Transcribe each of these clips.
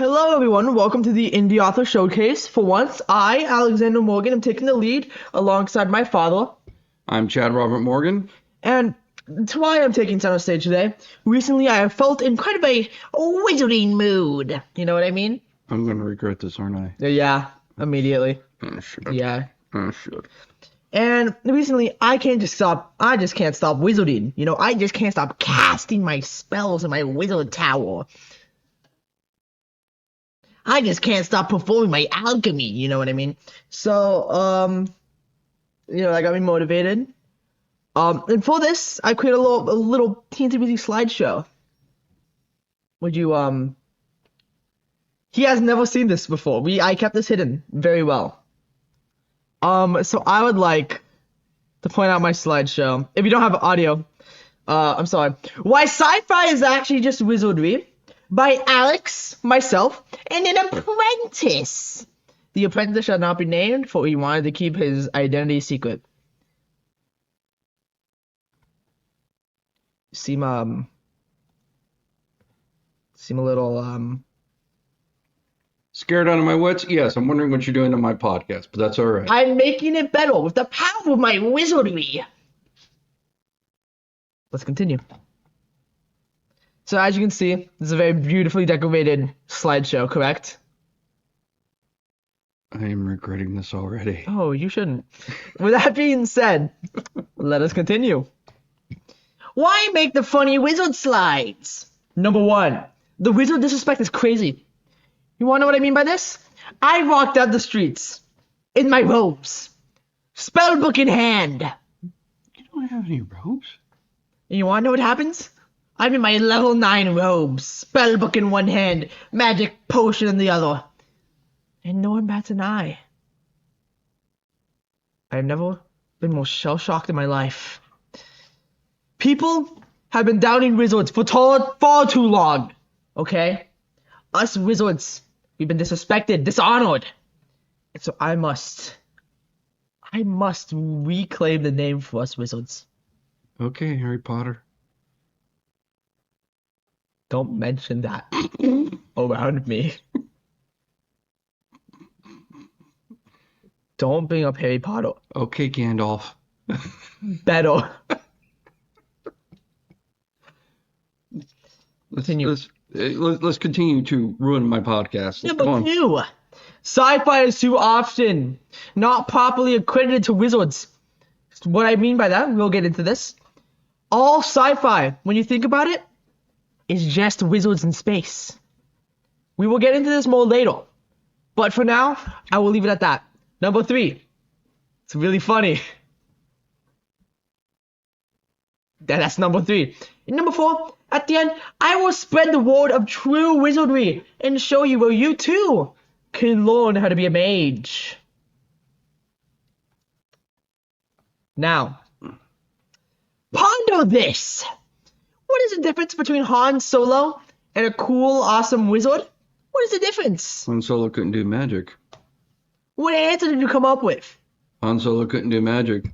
Hello, everyone. Welcome to the Indie Author Showcase. For once, I, Alexander Morgan, am taking the lead alongside my father. I'm Chad Robert Morgan. And to why I'm taking center stage today, recently I have felt in kind of a wizarding mood. You know what I mean? I'm going to regret this, aren't I? Yeah, immediately. Oh, shit. Yeah. Oh, shit. And recently, I just can't stop wizarding. I just can't stop casting my spells in my wizard tower. I just can't stop performing my alchemy, you know what I mean? So, that got me motivated. And for this, I created a little teensy weensy slideshow. He has never seen this before. I kept this hidden very well. So I would like to point out my slideshow. If you don't have audio, I'm sorry. Why Sci-Fi is actually just wizardry. By Alex, myself, and an apprentice. The apprentice shall not be named, for he wanted to keep his identity secret. Seem a little Scared out of my wits? Yes, I'm wondering what you're doing to my podcast, but that's all right. I'm making it better with the power of my wizardry. Let's continue. So as you can see, this is a very beautifully decorated slideshow, correct? I am regretting this already. Oh, you shouldn't. With that being said, let us continue. Why make the funny wizard slides? Number 1, the wizard disrespect is crazy. You wanna know what I mean by this? I walked out the streets in my robes, spellbook in hand. You don't have any robes? And you wanna know what happens? I'm in my level 9 robes, spellbook in one hand, magic potion in the other. And no one bats an eye. I've never been more shell-shocked in my life. People have been downing wizards for far too long, okay? Us wizards, we've been disrespected, dishonored. And so I must reclaim the name for us wizards. Okay, Harry Potter. Don't mention that around me. Don't bring up Harry Potter. Okay, Gandalf. Better. Let's continue to ruin my podcast. Number 2. Sci-Fi is too often not properly accredited to wizards. What I mean by that, we'll get into this. All sci-fi, when you think about it, is just wizards in space. We will get into this more later. But for now, I will leave it at that. Number 3. It's really funny. That's number 3. And number 4, at the end, I will spread the word of true wizardry and show you where you too can learn how to be a mage. Now, ponder this. What is the difference between Han Solo and a cool, awesome wizard? What is the difference? Han Solo couldn't do magic. What answer did you come up with? Han Solo couldn't do magic.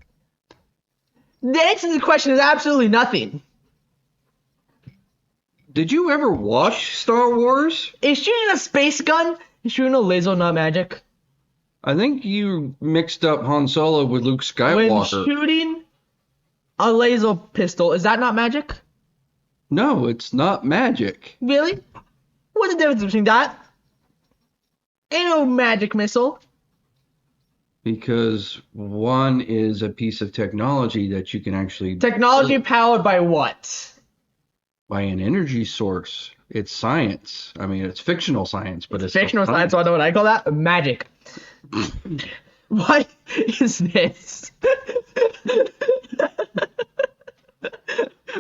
The answer to the question is absolutely nothing. Did you ever watch Star Wars? Is shooting a space gun and shooting a laser not magic? I think you mixed up Han Solo with Luke When Skywalker. shooting a laser pistol, is that not magic? No, it's not magic. Really? What's the difference between that? Ain't no magic missile. Because one is a piece of technology that you can actually... Technology powered by what? By an energy source. It's science. I mean, it's fictional science, but it's Fictional science, so I know what I call that? Magic. What is this?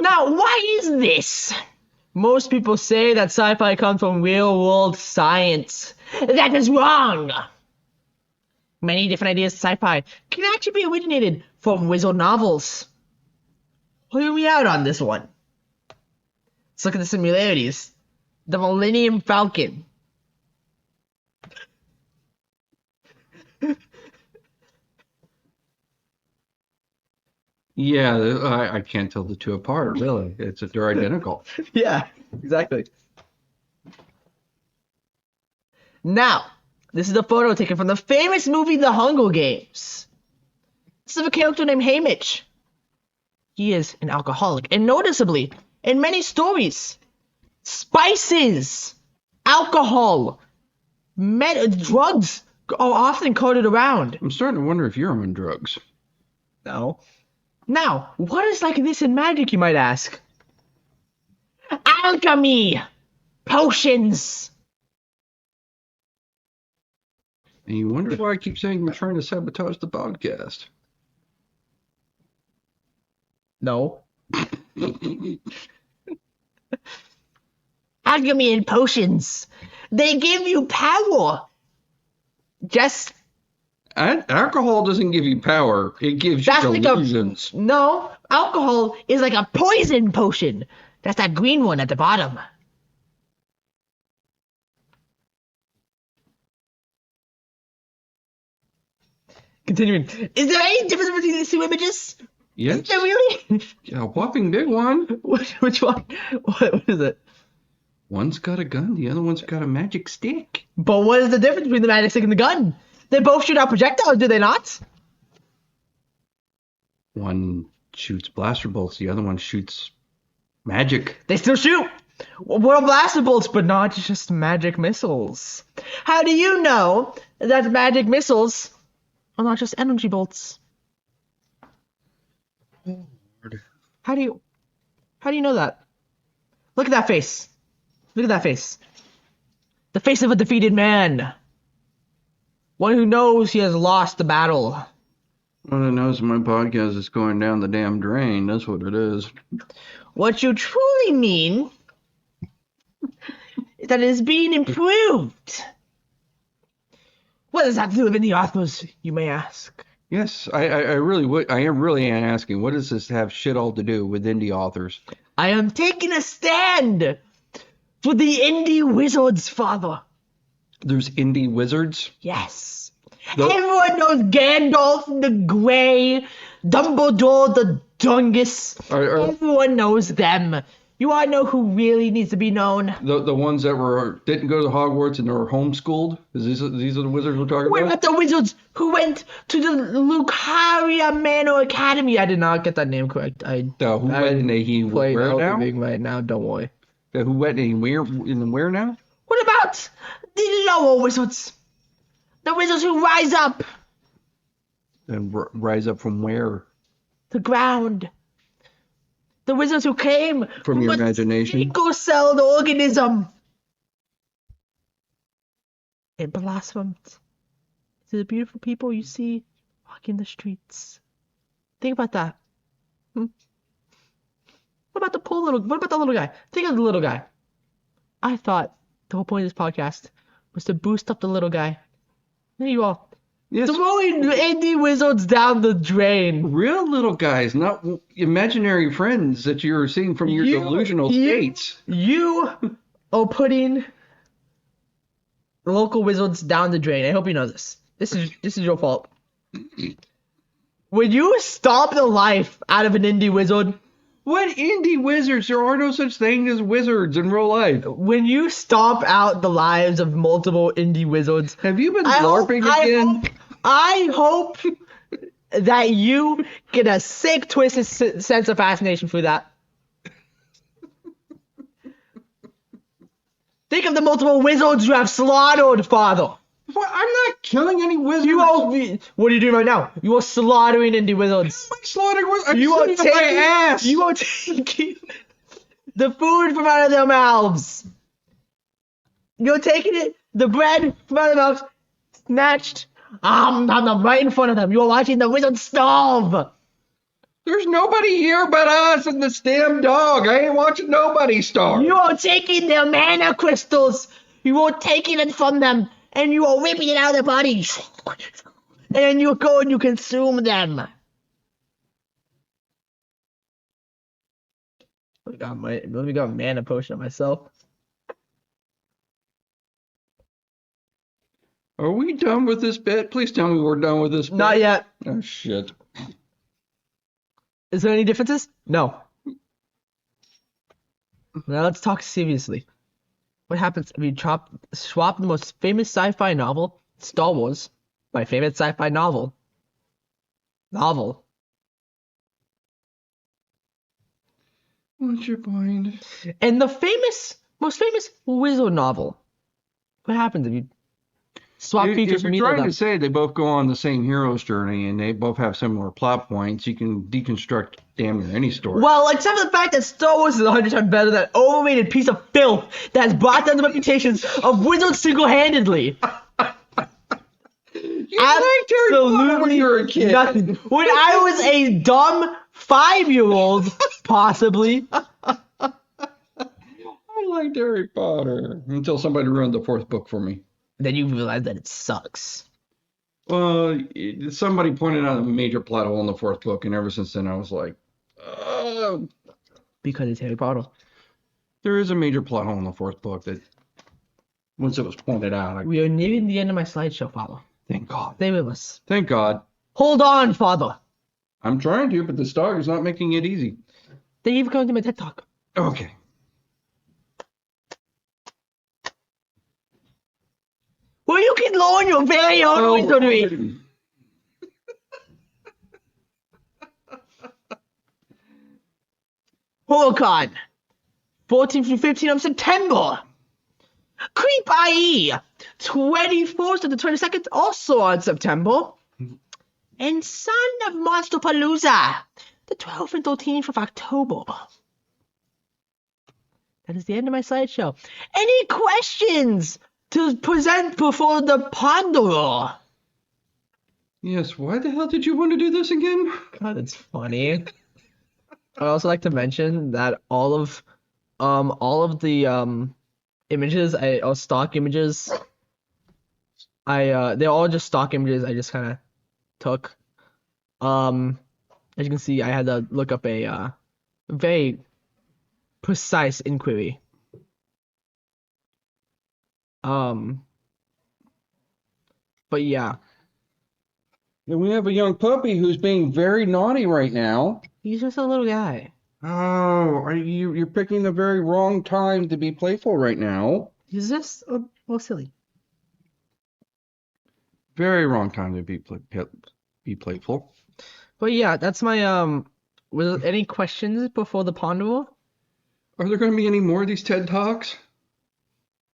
Now, why is this? Most people say that sci-fi comes from real-world science. That is wrong. Many different ideas of sci-fi can actually be originated from wizard novels. Hear me out on this one. Let's look at the similarities. The Millennium Falcon. Yeah, I can't tell the two apart, really. They're identical. Yeah, exactly. Now, this is a photo taken from the famous movie The Hunger Games. This is of a character named Haymitch. He is an alcoholic, and noticeably, in many stories, spices, alcohol, drugs are often coded around. I'm starting to wonder if you're on drugs. No. Now, what is like this in magic, you might ask? Alchemy! Potions! And you wonder why I keep saying we're trying to sabotage the podcast. No. Alchemy and potions. They give you power. Just... Alcohol doesn't give you power. It gives you delusions. No, alcohol is like a poison potion. That's that green one at the bottom. Continuing. Is there any difference between these two images? Yes. Is there really? Yeah, a whopping big one. Which one? What is it? One's got a gun, the other one's got a magic stick. But what is the difference between the magic stick and the gun? They both shoot out projectiles, do they not? One shoots blaster bolts, the other one shoots magic. They still shoot. Well, blaster bolts, but not just magic missiles. How do you know that magic missiles are not just energy bolts? Oh, Lord. How do you know that? Look at that face. Look at that face. The face of a defeated man. One who knows he has lost the battle. One that knows my podcast is going down the damn drain. That's what it is. What you truly mean is that it is being improved. What does that do with the authors, you may ask? Yes, I really would. I am really asking, what does this have shit all to do with indie authors? I am taking a stand for the indie wizards, father. There's indie wizards? Yes. Everyone knows Gandalf the Grey, Dumbledore the Dungus. Everyone knows them. You want to know who really needs to be known? The ones that didn't go to Hogwarts and were homeschooled? These are the wizards we're talking What about? about the wizards who went to the Lucaria Manor Academy? I did not get that name correct. Who went and he where now? Right now, don't worry. Who went and where now? What about the lower wizards? The wizards who rise up. And rise up from where? The ground. The wizards who came from your imagination. Single-celled organism. It blossomed to the beautiful people you see walking the streets. Think about that. What about the little guy? Think of the little guy. I thought the whole point of this podcast was to boost up the little guy. There you are. Yes. Throwing indie wizards down the drain. Real little guys, not imaginary friends that you're seeing from your delusional states. You are putting local wizards down the drain. I hope you know this. This is your fault. When you stomp the life out of an indie wizard. What indie wizards? There are no such thing as wizards in real life. When you stomp out the lives of multiple indie wizards. Have you been LARPing again? I hope that you get a sick, twisted sense of fascination for that. Think of the multiple wizards you have slaughtered, father. What? I'm not killing any wizards. What are you doing right now? You are slaughtering indie wizards. I'm slaughtering wizards. I'm taking my ass. You are taking the food from out of their mouths. You're taking the bread from out of their mouths, snatched. Right in front of them. You're watching the wizard starve. There's nobody here but us and this damn dog. I ain't watching nobody starve. You are taking their mana crystals. You are taking it from them. And you are ripping it out of their bodies. And you go and you consume them. Let me go mana potion on myself. Are we done with this bit? Please tell me we're done with this bit. Not yet. Oh, shit. Is there any differences? No. Now let's talk seriously. What happens if you swap the most famous sci-fi novel, Star Wars, my favorite sci-fi novel, What's your point? and the most famous wizard novel? What happens if you swap features If from you're either of trying them? to say they both go on the same hero's journey and they both have similar plot points, you can deconstruct damn near any story. Well, except for the fact that Star Wars is 100 times better than that overrated piece of filth that has brought down the reputations of wizards single-handedly. You liked Harry Potter when you were a kid. Nothing. When I was a dumb 5-year-old, possibly. I liked Harry Potter until somebody ruined the fourth book for me. Then you realize that it sucks. Well, somebody pointed out a major plot hole in the fourth book, and ever since then I was like, Because it's Harry Potter. there is a major plot hole in the fourth book that once it was pointed out, We are nearing the end of my slideshow, Father. thank God. Stay with us. Thank God. Hold on, Father. I'm trying to, but this dog is not making it easy. Thank you for coming to my TED Talk. Okay. Well, you can learn your very own wizardry. HorrorCon, 14th through 15th of September. Creep IE, 24th to the 22nd, also on September. And Son of Monster Palooza, the 12th and 13th of October. That is the end of my slideshow. Any questions to present before the Ponderer? Yes, why the hell did you want to do this again? God, it's funny. I'd also like to mention that all of the images, or stock images, they're all just stock images I just kind of took. As you can see, I had to look up a very precise inquiry. But yeah, And we have a young puppy who's being very naughty right now. he's just a little guy. Oh, you're picking the very wrong time to be playful right now. He's just a little silly. Very wrong time to be playful. But yeah, that's my Was there any questions before the Ponderer? Are there going to be any more of these TED Talks?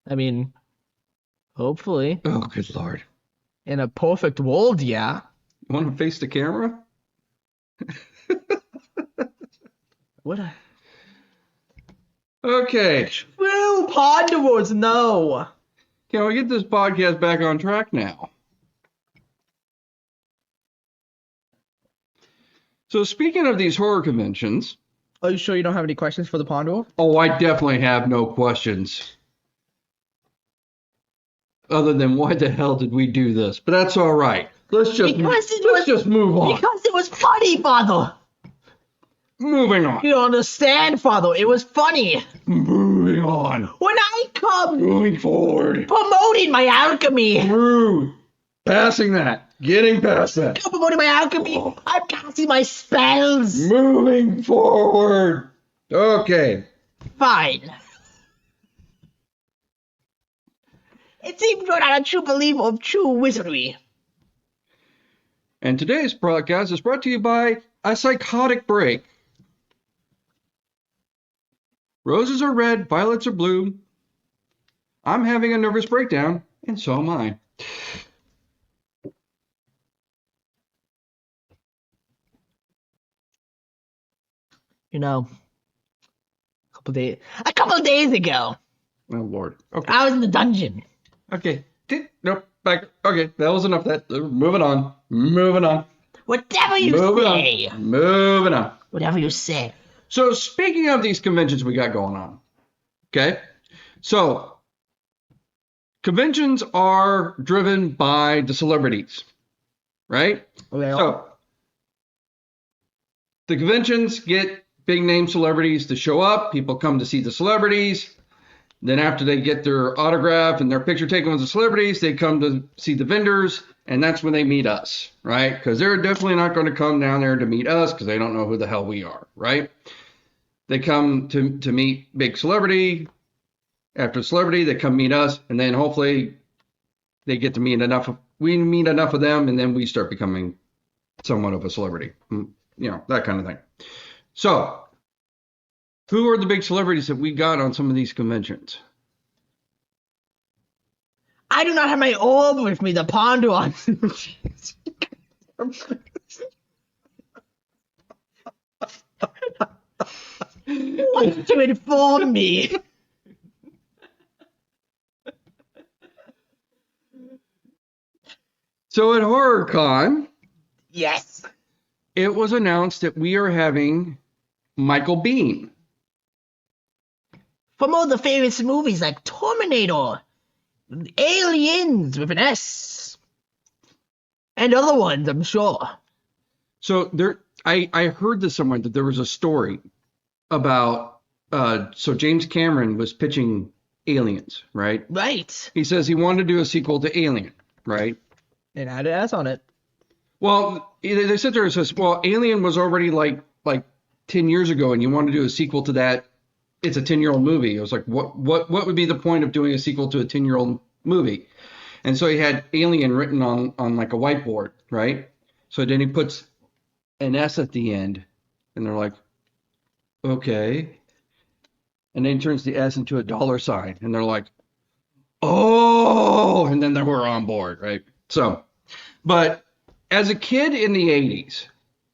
I mean, hopefully. Oh, good Lord. In a perfect world, yeah. You want to face the camera? What a Okay. true Ponderers, no. Can we get this podcast back on track now? So speaking of these horror conventions, Are you sure you don't have any questions for the Ponderer? oh, I definitely have no questions. Other than why the hell did we do this? But that's all right. Let's just move on. Because it was funny, Father. Moving on. You don't understand, Father. It was funny. Moving on. When I come Moving forward. promoting my alchemy, Through. Passing that. Getting past that. I'm promoting my alchemy, I'm casting my spells. Moving forward. Okay. Fine. It seems you're not a true believer of true wizardry. And today's broadcast is brought to you by a psychotic break. Roses are red, violets are blue. I'm having a nervous breakdown, and so am I. You know, a couple of days ago, Oh, Lord. Okay. I was in the dungeon. Okay. Nope. Back. Okay. That was enough of that. Moving on. Moving on. Whatever you Moving say. on. Moving on. Whatever you say. So speaking of these conventions we got going on, okay? So conventions are driven by the celebrities, right? Okay. So the conventions get big name celebrities to show up. People come to see the celebrities. Then after they get their autograph and their picture taken with the celebrities, they come to see the vendors, and that's when they meet us, right? Because they're definitely not going to come down there to meet us because they don't know who the hell we are, right? They come to meet big celebrity, after celebrity, they come meet us, and then hopefully they get to meet enough of, we meet enough of them, and then we start becoming somewhat of a celebrity. That kind of thing. So, who are the big celebrities that we got on some of these conventions? I do not have my orb with me to ponder on. Want to inform me? So at HorrorCon, Yes. it was announced that we are having Michael Biehn. From all the famous movies like Terminator, Aliens with an S, and other ones, I'm sure. So I heard this somewhere that there was a story about so James Cameron was pitching Aliens, right? Right. He says he wanted to do a sequel to Alien, right? And had an S on it. Well, they sit there and says, well, Alien was already like 10 years ago, and you want to do a sequel to that. It's a 10-year-old movie. It was like, what would be the point of doing a sequel to a 10-year-old movie? And so he had Alien written on like a whiteboard, right? So then he puts an S at the end, and they're like, okay. And then he turns the S into a $sign, and they're like, oh, and then they were on board, right? So, but as a kid in the 80s,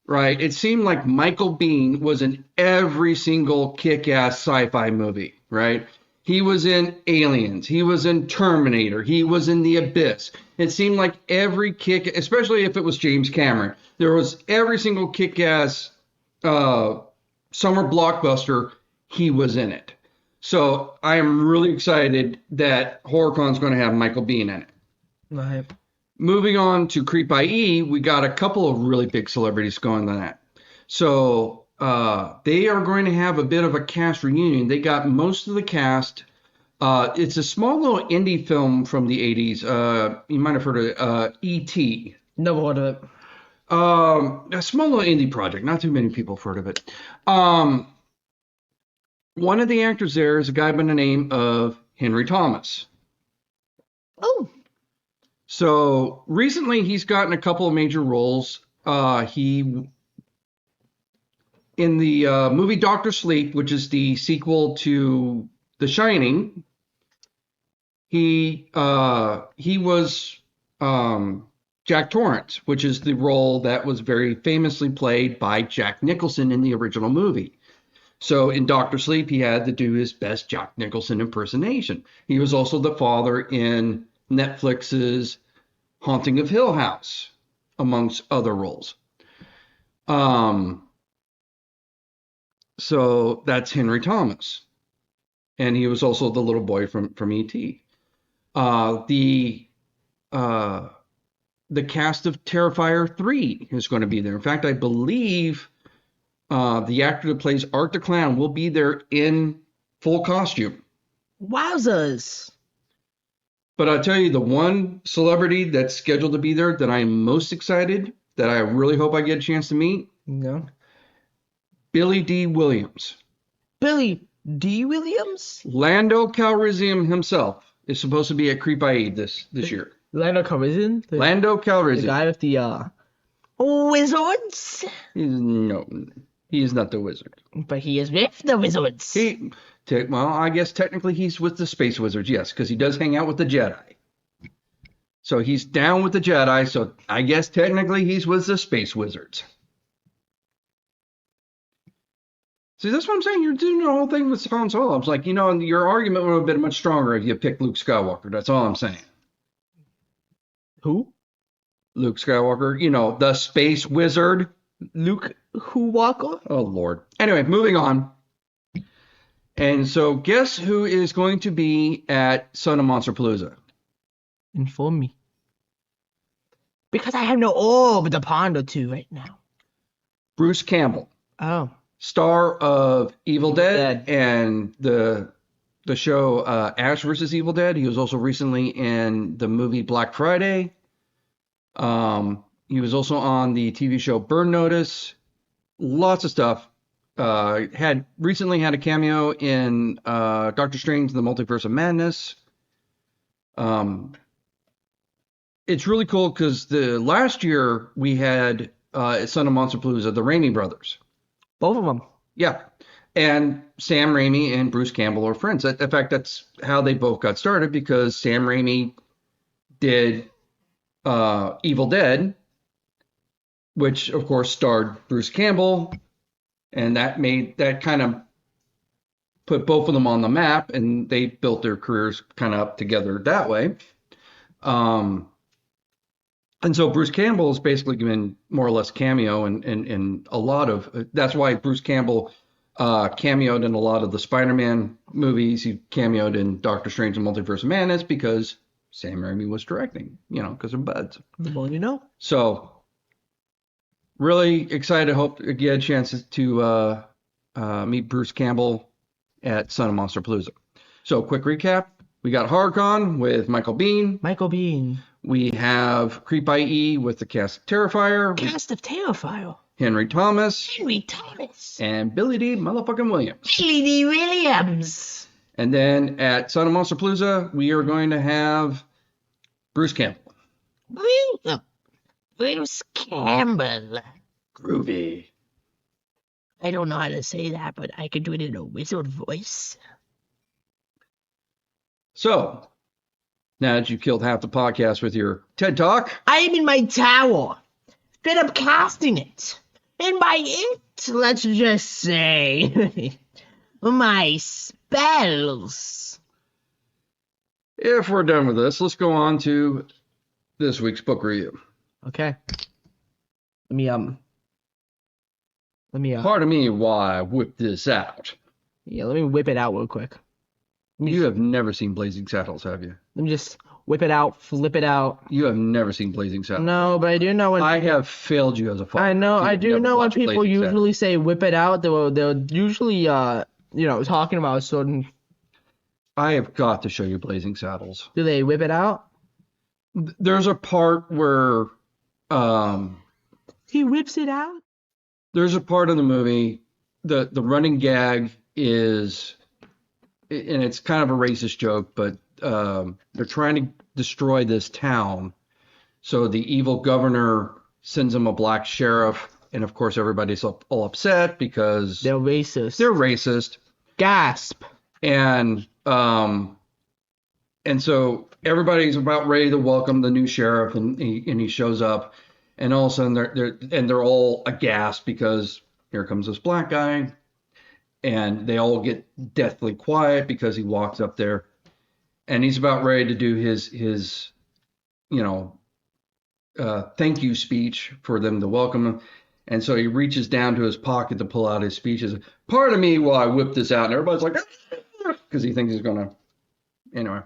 right, it seemed like Michael Biehn was in every single kick-ass sci-fi movie, right? He was in Aliens. He was in Terminator. He was in The Abyss. It seemed like every kick, especially if it was James Cameron, there was every single kick-ass summer blockbuster, he was in it. So I am really excited that HorrorCon's going to have Michael Biehn in it. Right. Moving on to Creep IE, we got a couple of really big celebrities going on that. So they are going to have a bit of a cast reunion. They got most of the cast. It's a small little indie film from the 80s. You might have heard of E.T. Never heard of it. A small little indie project. Not too many people have heard of it. One of the actors there is a guy by the name of Henry Thomas. Oh. So recently he's gotten a couple of major roles. He in the movie Doctor Sleep, which is the sequel to The Shining. He was Jack Torrance, which is the role that was very famously played by Jack Nicholson in the original movie. So in Doctor Sleep, he had to do his best Jack Nicholson impersonation. He was also the father in Netflix's Haunting of Hill House, amongst other roles. So that's Henry Thomas. And he was also the little boy from E.T. The cast of Terrifier 3 is going to be there. In fact, I believe the actor that plays Art the Clown will be there in full costume. Wowzers. But I'll tell you, the one celebrity that's scheduled to be there that I'm most excited, that I really hope I get a chance to meet, No. Billy D. Williams. Billy D. Williams? Lando Calrissian himself is supposed to be at Creep IE this year. Lando Calrissian? Lando The Calrissian. guy with the wizards? He is not the wizard. But he is with the wizards. Well, I guess technically he's with the Space Wizards, yes, because he does hang out with the Jedi. So he's down with the Jedi, so I guess technically he's with the Space Wizards. See, that's what I'm saying. You're doing the whole thing with Han Solo. I was like, your argument would have been much stronger if you picked Luke Skywalker. That's all I'm saying. Who? Luke Skywalker, the Space Wizard. Luke who Walker? Oh, Lord. Anyway, moving on. And so guess who is going to be at Son of Monsterpalooza? Inform me. Because I have no orb to ponder to right now. Bruce Campbell. Oh. Star of Evil Dead and the show Ash vs. Evil Dead. He was also recently in the movie Black Friday. He was also on the TV show Burn Notice. Lots of stuff. had recently had a cameo in Doctor Strange: The Multiverse of Madness. It's really cool because the last year we had Son of Monsterpalooza, the Raimi brothers. Both of them. Yeah. And Sam Raimi and Bruce Campbell are friends. In fact, that's how they both got started because Sam Raimi did Evil Dead, which of course starred Bruce Campbell, and that kind of put both of them on the map, and they built their careers kind of up together that way. And so Bruce Campbell has basically given more or less cameo in a lot of. That's why Bruce Campbell cameoed in a lot of the Spider-Man movies. He cameoed in Doctor Strange and Multiverse of Madness because Sam Raimi was directing, because they're buds. The more you know. So really excited. Hope to get a chance to meet Bruce Campbell at Son of Monsterpalooza. So quick recap. We got HorrorCon with Michael Biehn. Michael Biehn. We have Creep IE with the cast of Terrifier. Cast of Terrifier. Henry Thomas. Henry Thomas. And Billy D. motherfucking Williams. Billy D. Williams. And then at Son of Monsterpalooza, we are going to have Bruce Campbell. Bruce Campbell. Groovy. I don't know how to say that, but I can do it in a wizard voice. So, now that you've killed half the podcast with your TED Talk, I'm in my tower, straight up casting it. And by it, let's just say, my spells. if we're done with this, let's go on to this week's book review. Okay. Let me Pardon me while I whip this out. Yeah, let me whip it out real quick. You have never seen Blazing Saddles, have you? Let me just whip it out, flip it out. You have never seen Blazing Saddles. No, but I do know when I have failed you as a father. I know, You I have do never know when watched people Blazing usually Saddles. say whip it out, they're usually talking about a certain. I have got to show you Blazing Saddles. Do they whip it out? There's a part where He whips it out? there's a part of the movie, the running gag is, and it's kind of a racist joke, but they're trying to destroy this town. So the evil governor sends them a black sheriff, and of course everybody's all upset because They're racist. they're racist. Gasp. And so everybody's about ready to welcome the new sheriff, and he shows up, and all of a sudden they're all aghast because here comes this black guy, and they all get deathly quiet because he walks up there, and he's about ready to do his thank you speech for them to welcome him. And so he reaches down to his pocket to pull out his speech. He's like, pardon me while I whip this out. And everybody's like, because he thinks he's going to, anyway.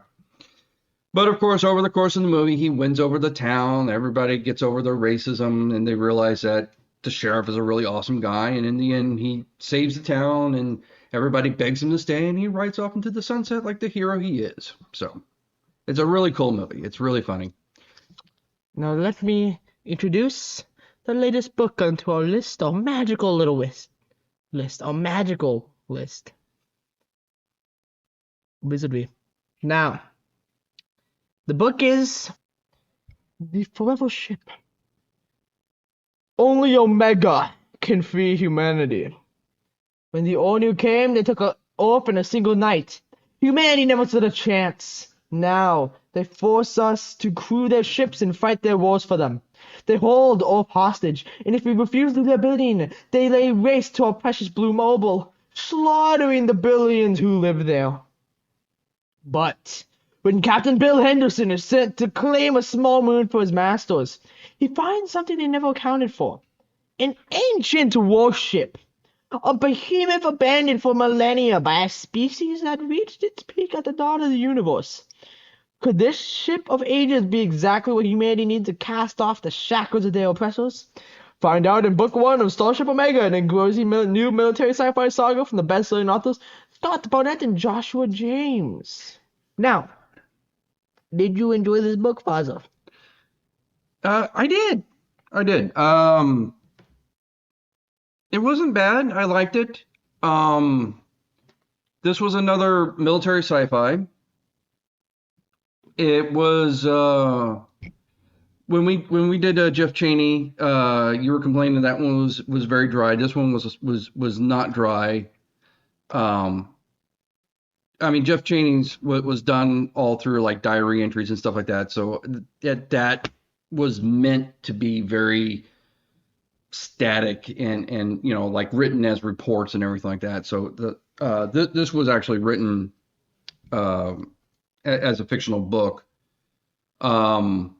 But of course, over the course of the movie, he wins over the town. Everybody gets over their racism, and they realize that the sheriff is a really awesome guy. And in the end, he saves the town, and everybody begs him to stay, and he rides off into the sunset like the hero he is. So it's a really cool movie. It's really funny. Now let me introduce the latest book onto our list, our magical little our magical list. Wizardry. Now, the book is The Forever Ship. Only Omega can free humanity. When the All-New came, they took off in a single night. Humanity never stood a chance. Now, they force us to crew their ships and fight their wars for them. They hold Earth hostage, and if we refuse to their bidding, they lay waste to our precious Blue Mobile, slaughtering the billions who live there. But when Captain Bill Henderson is sent to claim a small moon for his masters, he finds something they never accounted for. An ancient warship. A behemoth abandoned for millennia by a species that reached its peak at the dawn of the universe. Could this ship of ages be exactly what humanity needs to cast off the shackles of their oppressors? Find out in Book 1 of Starship Omega, an engrossing new military sci-fi saga from the best-selling authors Scott Bartlett and Joshua James. Now, did you enjoy this book, Faza? I did. It wasn't bad. I liked it. Um, this was another military sci-fi. It was when we did Jeff Cheney. You were complaining that one was very dry. This one was not dry. Um, I mean, Jeff Cheney's was done all through like diary entries and stuff like that. So that was meant to be very static and like written as reports and everything like that. So this was actually written as a fictional book. Um,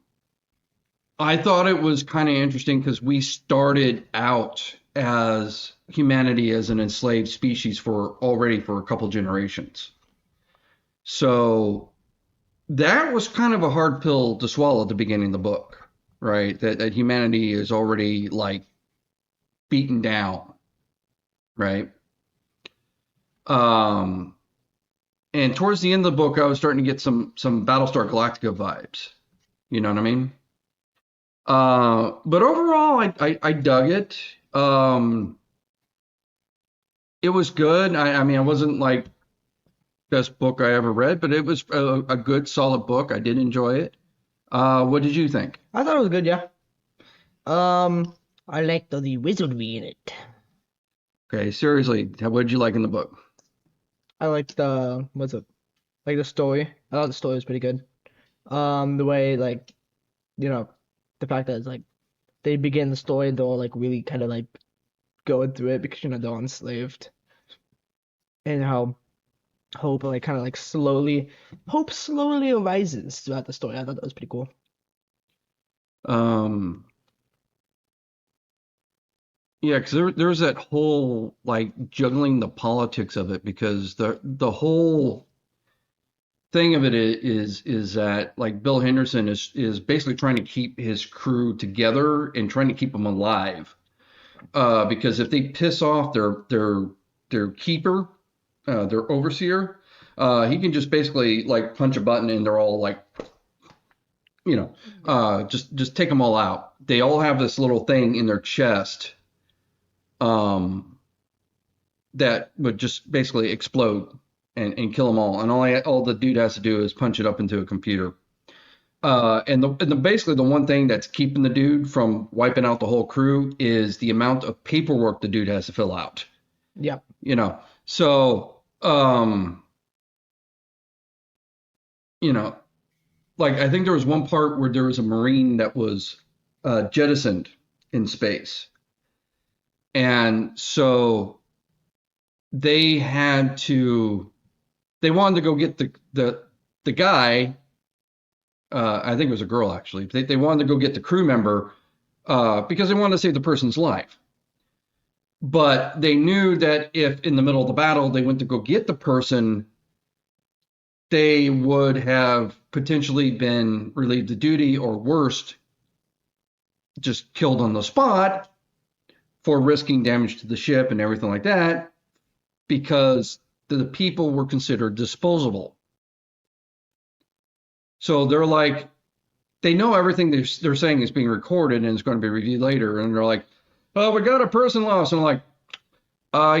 I thought it was kind of interesting because we started out as humanity as an enslaved species for a couple generations. So that was kind of a hard pill to swallow at the beginning of the book, right? That humanity is already like beaten down, right? Um, and towards the end of the book, I was starting to get some Battlestar Galactica vibes. You know what I mean? But overall, I dug it. It was good. I mean, I wasn't like best book I ever read, but it was a good, solid book. I did enjoy it. What did you think? I thought it was good, yeah. I liked the wizardry in it. Okay, seriously, what did you like in the book? I liked what's it? Like the story. I thought the story was pretty good. The way like, you know, the fact that it's like they begin the story and they're all like really kind of like going through it because they're enslaved, and how hope kind of like slowly arises throughout the story. I thought that was pretty cool. Um, yeah, because there's that whole like juggling the politics of it because the whole thing of it is that like Bill Henderson is basically trying to keep his crew together and trying to keep them alive. Because if they piss off their keeper, their overseer, he can just basically like punch a button and they're all like, just take them all out. They all have this little thing in their chest, um, that would just basically explode and kill them all. And all the dude has to do is punch it up into a computer. And basically the one thing that's keeping the dude from wiping out the whole crew is the amount of paperwork the dude has to fill out. Yep. So you know, like I think there was one part where there was a Marine that was jettisoned in space, and so they had to they wanted to go get the guy. I think it was a girl actually. They wanted to go get the crew member because they wanted to save the person's life. But they knew that if in the middle of the battle they went to go get the person, they would have potentially been relieved of duty or worst, just killed on the spot for risking damage to the ship and everything like that because the people were considered disposable. So they're like, they know everything they're saying is being recorded and is going to be reviewed later. And they're like, oh, we got a person lost. And I'm like,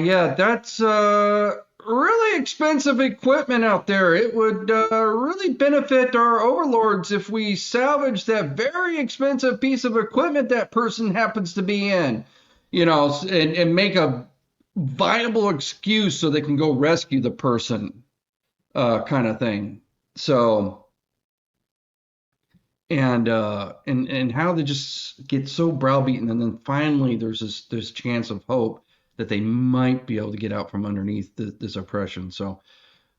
yeah, that's really expensive equipment out there. It would really benefit our overlords if we salvage that very expensive piece of equipment that person happens to be in, and make a viable excuse so they can go rescue the person, kind of thing. So, and how they just get so browbeaten, and then finally there's this chance of hope that they might be able to get out from underneath this oppression. So,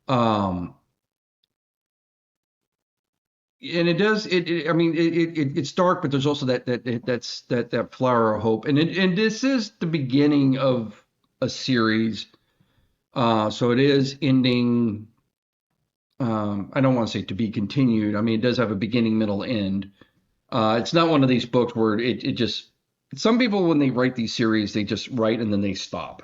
and it does. I mean, it's dark, but there's also that flower of hope, and this is the beginning of a series. So it is ending. I don't want to say to be continued. I mean, it does have a beginning, middle, end. It's not one of these books where it just. Some people, when they write these series, they just write and then they stop,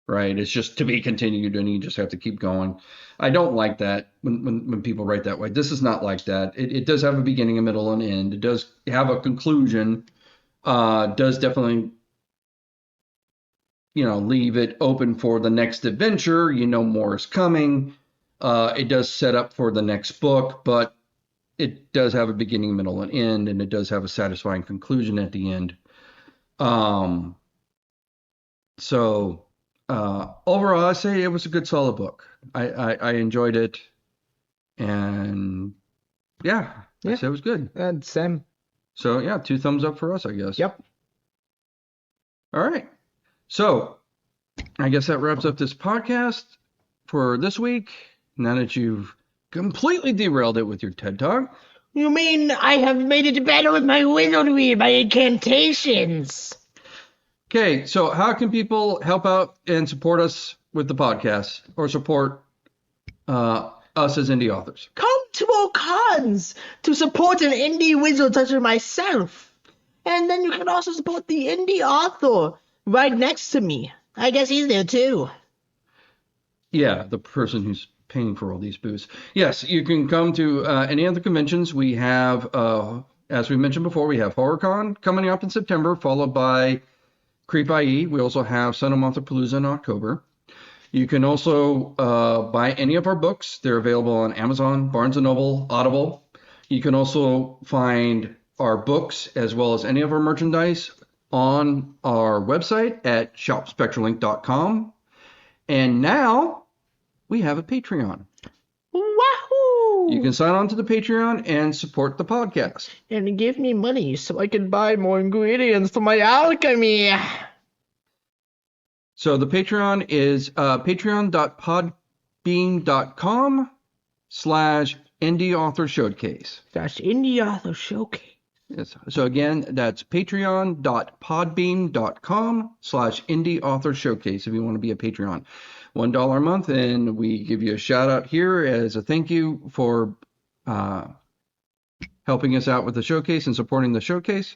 right? It's just to be continued, and you just have to keep going. I don't like that when people write that way. This is not like that. It does have a beginning, a middle, and end. It does have a conclusion. Does definitely leave it open for the next adventure. More is coming. It does set up for the next book, but it does have a beginning, middle, and end, and it does have a satisfying conclusion at the end. So overall, I say it was a good, solid book. I enjoyed it, and yeah, I say it was good. And same. So yeah, 2 thumbs up for us, I guess. Yep. All right. So I guess that wraps up this podcast for this week. Now that you've completely derailed it with your TED Talk. You mean I have made it better with my wizardry, my incantations? Okay, so how can people help out and support us with the podcast or support us as indie authors? Come to our cons to support an indie wizard such as myself. And then you can also support the indie author right next to me. I guess he's there too. Yeah, the person who's paying for all these booths. Yes, you can come to any of the conventions. We have, as we mentioned before, we have HorrorCon coming up in September, followed by Creep IE. We also have Santa Montha Palooza in October. You can also buy any of our books. They're available on Amazon, Barnes & Noble, Audible. You can also find our books as well as any of our merchandise on our website at shopspectralink.com. And now we have a Patreon. Wahoo! You can sign on to the Patreon and support the podcast. And give me money so I can buy more ingredients for my alchemy. So the Patreon is patreon.podbean.com/indie author showcase. That's indie author showcase. Yes. So again, that's patreon.podbean.com/indie author showcase if you want to be a Patreon. $1 a month, and we give you a shout out here as a thank you for helping us out with the showcase and supporting the showcase.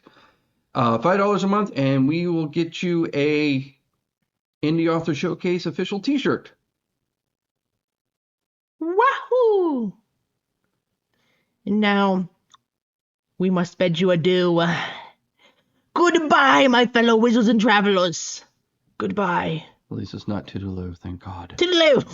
$5 a month, and we will get you a Indie Author Showcase official t-shirt. Wahoo! And now, we must bid you adieu. Goodbye, my fellow wizards and travelers. Goodbye. At least it's not Toodaloo, thank God. Toodaloo!